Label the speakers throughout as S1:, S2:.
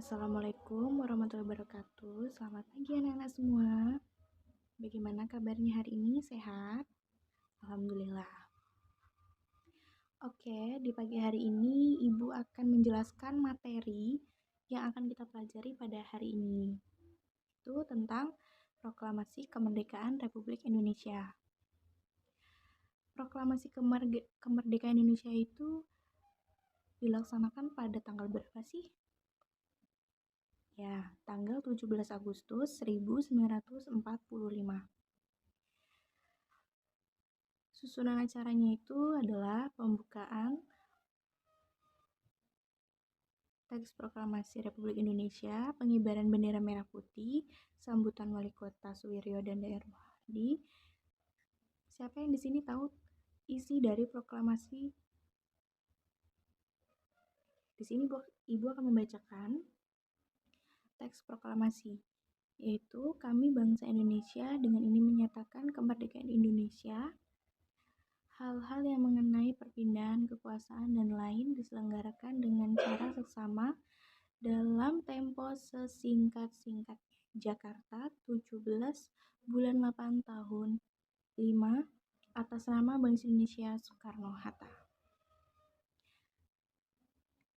S1: Assalamualaikum warahmatullahi wabarakatuh. Selamat pagi anak-anak semua. Bagaimana kabarnya hari ini? Sehat? Alhamdulillah. Oke, di pagi hari ini Ibu akan menjelaskan materi yang akan kita pelajari pada hari ini. Itu tentang Proklamasi Kemerdekaan Republik Indonesia. Proklamasi Kemerdekaan Indonesia itu dilaksanakan pada tanggal berapa sih? Ya, tanggal 17 Agustus 1945. Susunan acaranya itu adalah pembukaan teks proklamasi Republik Indonesia, pengibaran bendera merah putih, sambutan wali kota Suwiryo dan daerah Wadi. Siapa yang di sini tahu isi dari proklamasi? Di sini Ibu akan membacakan teks proklamasi, yaitu kami bangsa Indonesia dengan ini menyatakan kemerdekaan Indonesia. Hal-hal yang mengenai perpindahan kekuasaan dan lain diselenggarakan dengan cara seksama dalam tempo sesingkat-singkatnya. Jakarta, 17 bulan 8 tahun 5 atas nama Bangsa Indonesia Soekarno-Hatta.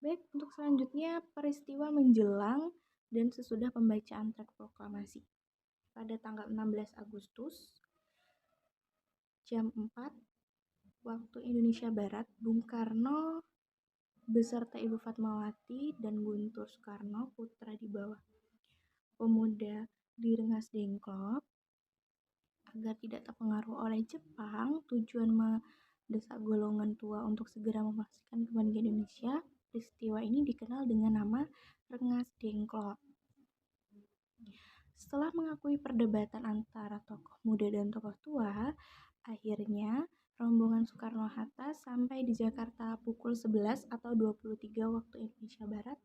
S1: Baik, untuk selanjutnya peristiwa menjelang dan sesudah pembacaan teks proklamasi. Pada tanggal 16 Agustus jam 4 waktu Indonesia Barat, Bung Karno beserta Ibu Fatmawati dan Guntur Soekarno putra di bawah pemuda di Rengas Dengklok agar tidak terpengaruh oleh Jepang, tujuan mendesak golongan tua untuk segera memastikan kemerdekaan Indonesia. Peristiwa ini dikenal dengan nama Rengas Dengklok. Setelah mengakui perdebatan antara tokoh muda dan tokoh tua, akhirnya rombongan Soekarno-Hatta sampai di Jakarta pukul 11 atau 23 waktu Indonesia Barat.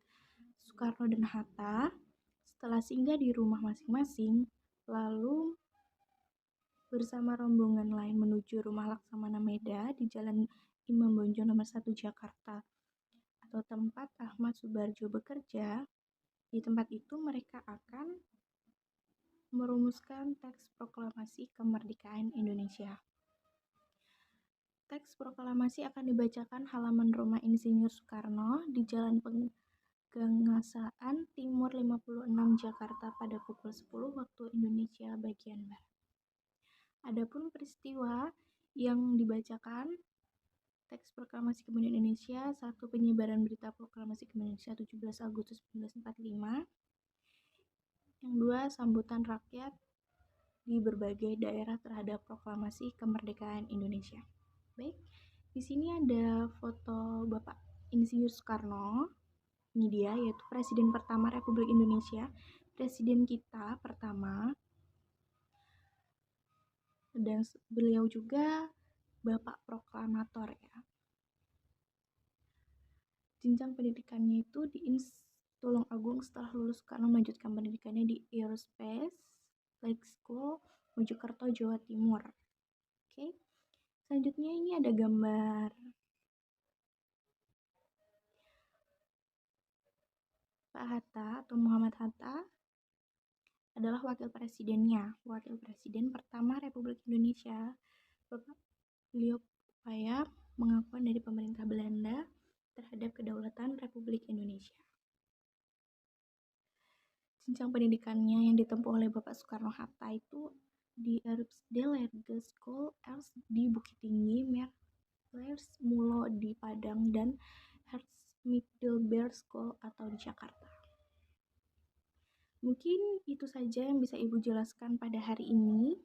S1: Soekarno dan Hatta setelah singgah di rumah masing-masing, lalu bersama rombongan lain menuju rumah Laksamana Meda di Jalan Imam Bonjol nomor 1 Jakarta atau tempat Ahmad Subarjo bekerja. Di tempat itu mereka akan merumuskan teks proklamasi kemerdekaan Indonesia. Teks proklamasi akan dibacakan halaman rumah Insinyur Soekarno di Jalan Pegangsaan Timur 56 Jakarta pada pukul 10 waktu Indonesia bagian barat. Adapun peristiwa yang dibacakan teks proklamasi kemerdekaan Indonesia, 1. Penyebaran berita proklamasi kemerdekaan Indonesia 17 Agustus 1945. Yang 2. Sambutan rakyat di berbagai daerah terhadap proklamasi kemerdekaan Indonesia. Baik, di sini ada foto Bapak Insinyur Soekarno. Ini dia, yaitu Presiden pertama Republik Indonesia, Presiden kita pertama. Dan beliau juga Bapak Proklamator ya. Jenjang pendidikannya itu di Tulungagung. Setelah lulus Soekarno melanjutkan pendidikannya di Aerospace Flight School, Mojokerto, Jawa Timur. Oke. Selanjutnya ini ada gambar Pak Hatta atau Muhammad Hatta adalah wakil presidennya, wakil presiden pertama Republik Indonesia. Beliau upaya pengakuan dari pemerintah Belanda terhadap kedaulatan Republik Indonesia. Jenjang pendidikannya yang ditempuh oleh Bapak Soekarno-Hatta itu di Erpsdale School, Els di Bukit Tinggi, Merlers Mulo di Padang, dan Middelburg School atau di Jakarta. Mungkin itu saja yang bisa Ibu jelaskan pada hari ini.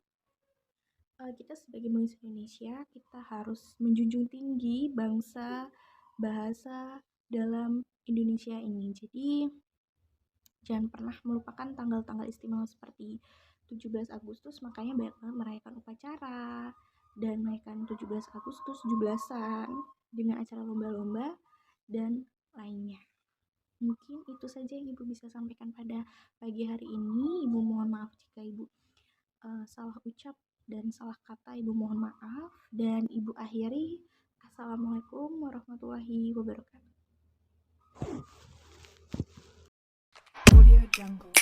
S1: Kita sebagai bangsa Indonesia, kita harus menjunjung tinggi bangsa, bahasa dalam Indonesia ini. Jadi jangan pernah melupakan tanggal-tanggal istimewa seperti 17 Agustus, makanya banyak banget merayakan upacara dan merayakan 17 Agustus 17-an dengan acara lomba-lomba dan lainnya. Mungkin itu saja yang Ibu bisa sampaikan pada pagi hari ini. Ibu mohon maaf jika Ibu salah ucap dan salah kata, Ibu mohon maaf. Dan Ibu akhiri, Assalamualaikum warahmatullahi wabarakatuh.
S2: terjangkau.